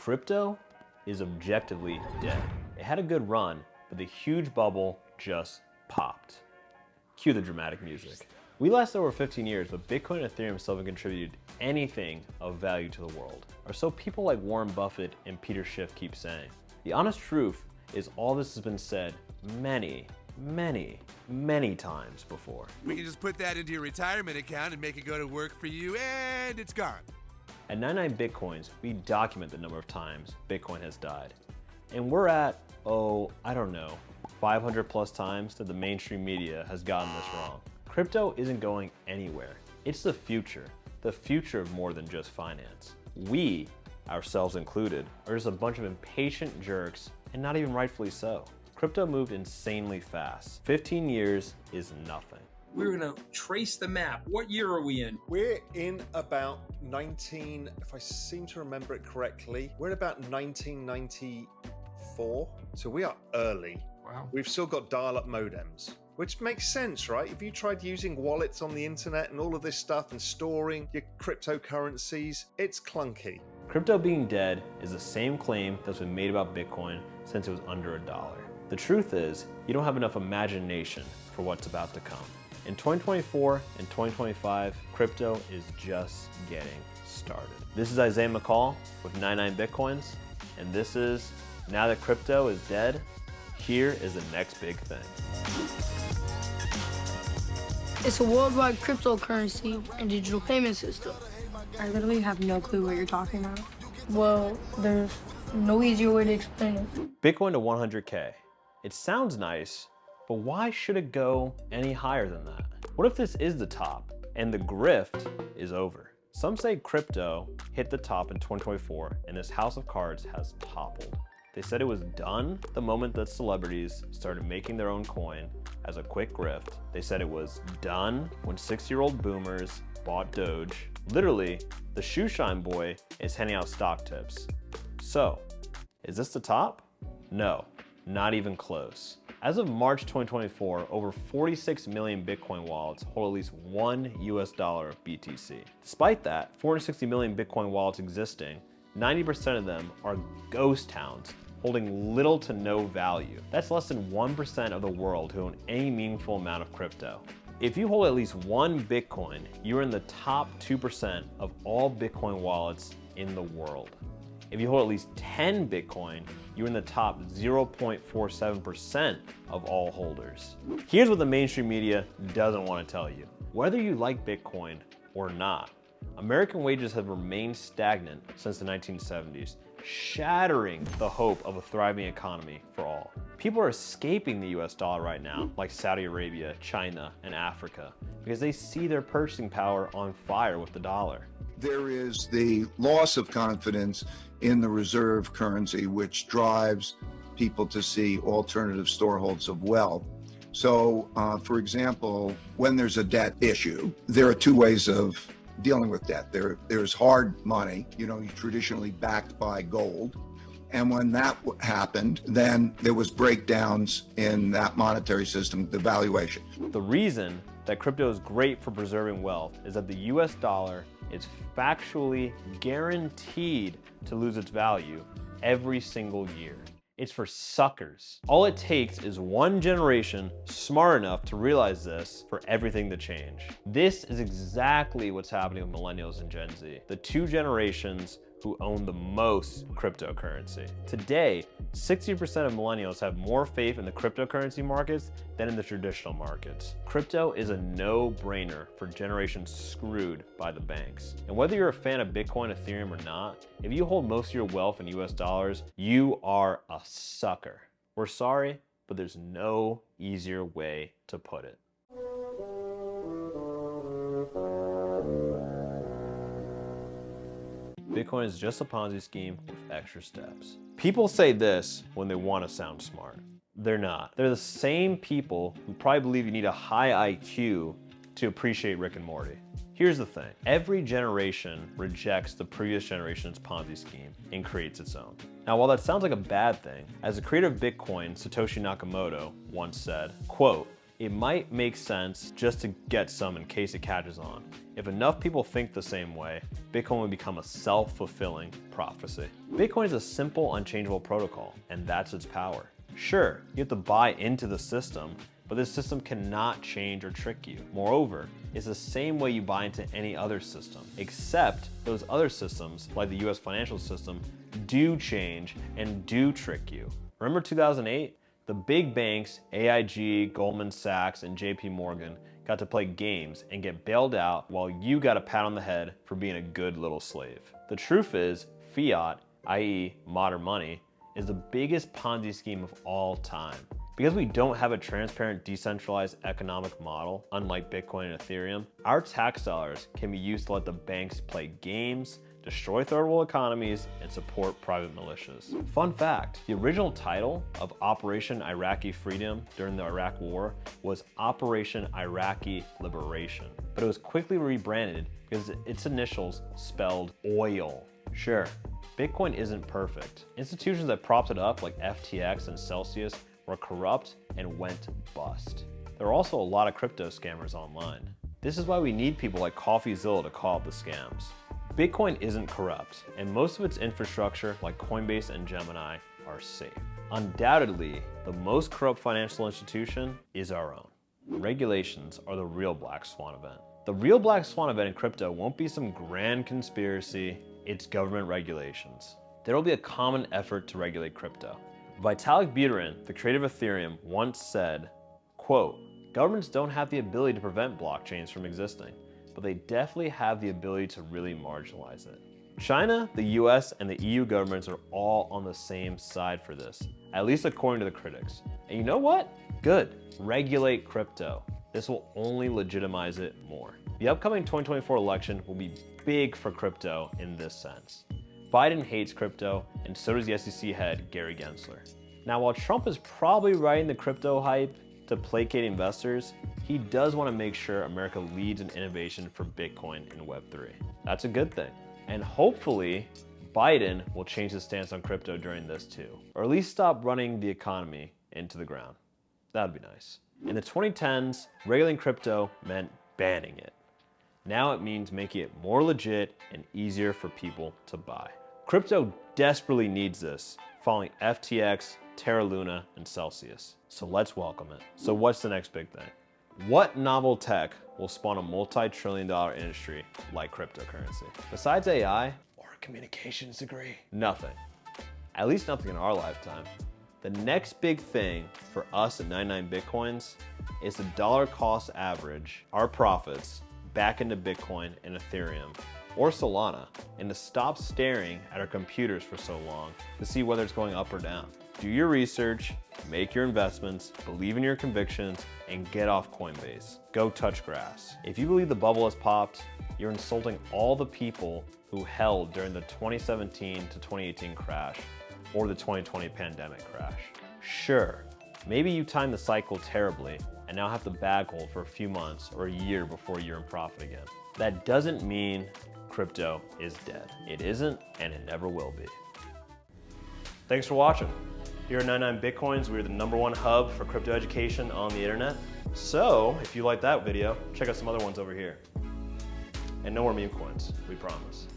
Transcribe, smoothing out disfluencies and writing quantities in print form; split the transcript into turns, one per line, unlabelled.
Crypto is objectively dead. It had a good run, but the huge bubble just popped. Cue the dramatic music. We lasted over 15 years, but Bitcoin and Ethereum still haven't contributed anything of value to the world, or so people like Warren Buffett and Peter Schiff keep saying. The honest truth is all this has been said many times before.
We can just put that into your retirement account and make it go to work for you, and it's gone.
At 99 Bitcoins, we document the number of times Bitcoin has died. And we're at, I don't know, 500 plus times that the mainstream media has gotten this wrong. Crypto isn't going anywhere. It's the future of more than just finance. We, ourselves included, are just a bunch of impatient jerks, and not even rightfully so. Crypto moved insanely fast. 15 years is nothing.
We're gonna trace the map. What year are we in?
We're in about if I seem to remember it correctly, we're in about 1994. So we are early.
Wow.
We've still got dial-up modems, which makes sense, right? If you tried using wallets on the internet and all of this stuff and storing your cryptocurrencies, it's clunky.
Crypto being dead is the same claim that's been made about Bitcoin since it was under $1. The truth is, you don't have enough imagination for what's about to come. In 2024 and 2025, crypto is just getting started. This is Isaiah McCall with 99 Bitcoins, and this is, now that crypto is dead, here is the next big thing.
It's a worldwide cryptocurrency and digital payment system.
I literally have no clue what you're talking about.
Well, there's no easier way to explain it.
Bitcoin to 100K. It sounds nice, but why should it go any higher than that? What if this is the top and the grift is over? Some say crypto hit the top in 2024 and this house of cards has toppled. They said it was done the moment that celebrities started making their own coin as a quick grift. They said it was done when 6-year-old boomers bought Doge. Literally, the shoeshine boy is handing out stock tips. So, is this the top? No, not even close. As of March 2024, over 46 million Bitcoin wallets hold at least $1 of BTC. Despite that, 460 million Bitcoin wallets existing, 90% of them are ghost towns holding little to no value. That's less than 1% of the world who own any meaningful amount of crypto. If you hold at least one Bitcoin, you're in the top 2% of all Bitcoin wallets in the world. If you hold at least 10 Bitcoin, you're in the top 0.47% of all holders. Here's what the mainstream media doesn't want to tell you. Whether you like Bitcoin or not, American wages have remained stagnant since the 1970s, shattering the hope of a thriving economy for all. People are escaping the US dollar right now, like Saudi Arabia, China, and Africa, because they see their purchasing power on fire with the dollar.
There is the loss of confidence in the reserve currency, which drives people to see alternative storeholds of wealth. So, for example, when there's a debt issue, there are two ways of dealing with debt. There's hard money, traditionally backed by gold. And when that happened, then there was breakdowns in that monetary system, the valuation.
The reason that crypto is great for preserving wealth is that the US dollar is factually guaranteed to lose its value every single year. It's for suckers. All it takes is one generation smart enough to realize this for everything to change. This is exactly what's happening with millennials and Gen Z, the two generations who own the most cryptocurrency. Today, 60% of millennials have more faith in the cryptocurrency markets than in the traditional markets. Crypto is a no-brainer for generations screwed by the banks. And whether you're a fan of Bitcoin, Ethereum, or not, if you hold most of your wealth in US dollars, you are a sucker. We're sorry, but there's no easier way to put it. Bitcoin is just a Ponzi scheme with extra steps. People say this when they want to sound smart. They're not. They're the same people who probably believe you need a high IQ to appreciate Rick and Morty. Here's the thing. Every generation rejects the previous generation's Ponzi scheme and creates its own. Now, while that sounds like a bad thing, as the creator of Bitcoin, Satoshi Nakamoto, once said, quote, it might make sense just to get some in case it catches on. If enough people think the same way, Bitcoin will become a self-fulfilling prophecy. Bitcoin is a simple, unchangeable protocol, and that's its power. Sure, you have to buy into the system, but this system cannot change or trick you. Moreover, it's the same way you buy into any other system, except those other systems, like the US financial system, do change and do trick you. Remember 2008? The big banks, AIG, Goldman Sachs, and JP Morgan, got to play games and get bailed out while you got a pat on the head for being a good little slave. The truth is, fiat, i.e. modern money, is the biggest Ponzi scheme of all time. Because we don't have a transparent, decentralized economic model, unlike Bitcoin and Ethereum, our tax dollars can be used to let the banks play games, destroy third world economies, and support private militias. Fun fact, the original title of Operation Iraqi Freedom during the Iraq War was Operation Iraqi Liberation, but it was quickly rebranded because its initials spelled oil. Sure, Bitcoin isn't perfect. Institutions that propped it up, like FTX and Celsius, were corrupt and went bust. There are also a lot of crypto scammers online. This is why we need people like CoffeeZilla to call out the scams. Bitcoin isn't corrupt, and most of its infrastructure, like Coinbase and Gemini, are safe. Undoubtedly, the most corrupt financial institution is our own. Regulations are the real black swan event. The real black swan event in crypto won't be some grand conspiracy, it's government regulations. There will be a common effort to regulate crypto. Vitalik Buterin, the creator of Ethereum, once said, quote, "Governments don't have the ability to prevent blockchains from existing, but they definitely have the ability to really marginalize it." China, the US, and the EU governments are all on the same side for this, at least according to the critics. And you know what? Good. Regulate crypto. This will only legitimize it more. The upcoming 2024 election will be big for crypto in this sense. Biden hates crypto, and so does the SEC head, Gary Gensler. Now, while Trump is probably riding the crypto hype to placate investors, he does want to make sure America leads in innovation for Bitcoin and Web3. That's a good thing. And hopefully, Biden will change his stance on crypto during this too, or at least stop running the economy into the ground. That'd be nice. In the 2010s, regulating crypto meant banning it. Now it means making it more legit and easier for people to buy. Crypto desperately needs this, following FTX, Terra Luna, and Celsius. So let's welcome it. So what's the next big thing? What novel tech will spawn a multi-trillion-dollar industry like cryptocurrency? Besides AI or a communications degree? Nothing. At least nothing in our lifetime. The next big thing for us at 99 Bitcoins is the dollar cost average, our profits, back into Bitcoin and Ethereum or Solana, and to stop staring at our computers for so long to see whether it's going up or down. Do your research, make your investments, believe in your convictions, and get off Coinbase. Go touch grass. If you believe the bubble has popped, you're insulting all the people who held during the 2017 to 2018 crash or the 2020 pandemic crash. Sure, maybe you timed the cycle terribly and now have to bag hold for a few months or a year before you're in profit again. That doesn't mean crypto is dead. It isn't, and it never will be. Thanks for watching. Here at 99 Bitcoins, we're the #1 hub for crypto education on the internet. So if you like that video, check out some other ones over here. And no more meme coins, we promise.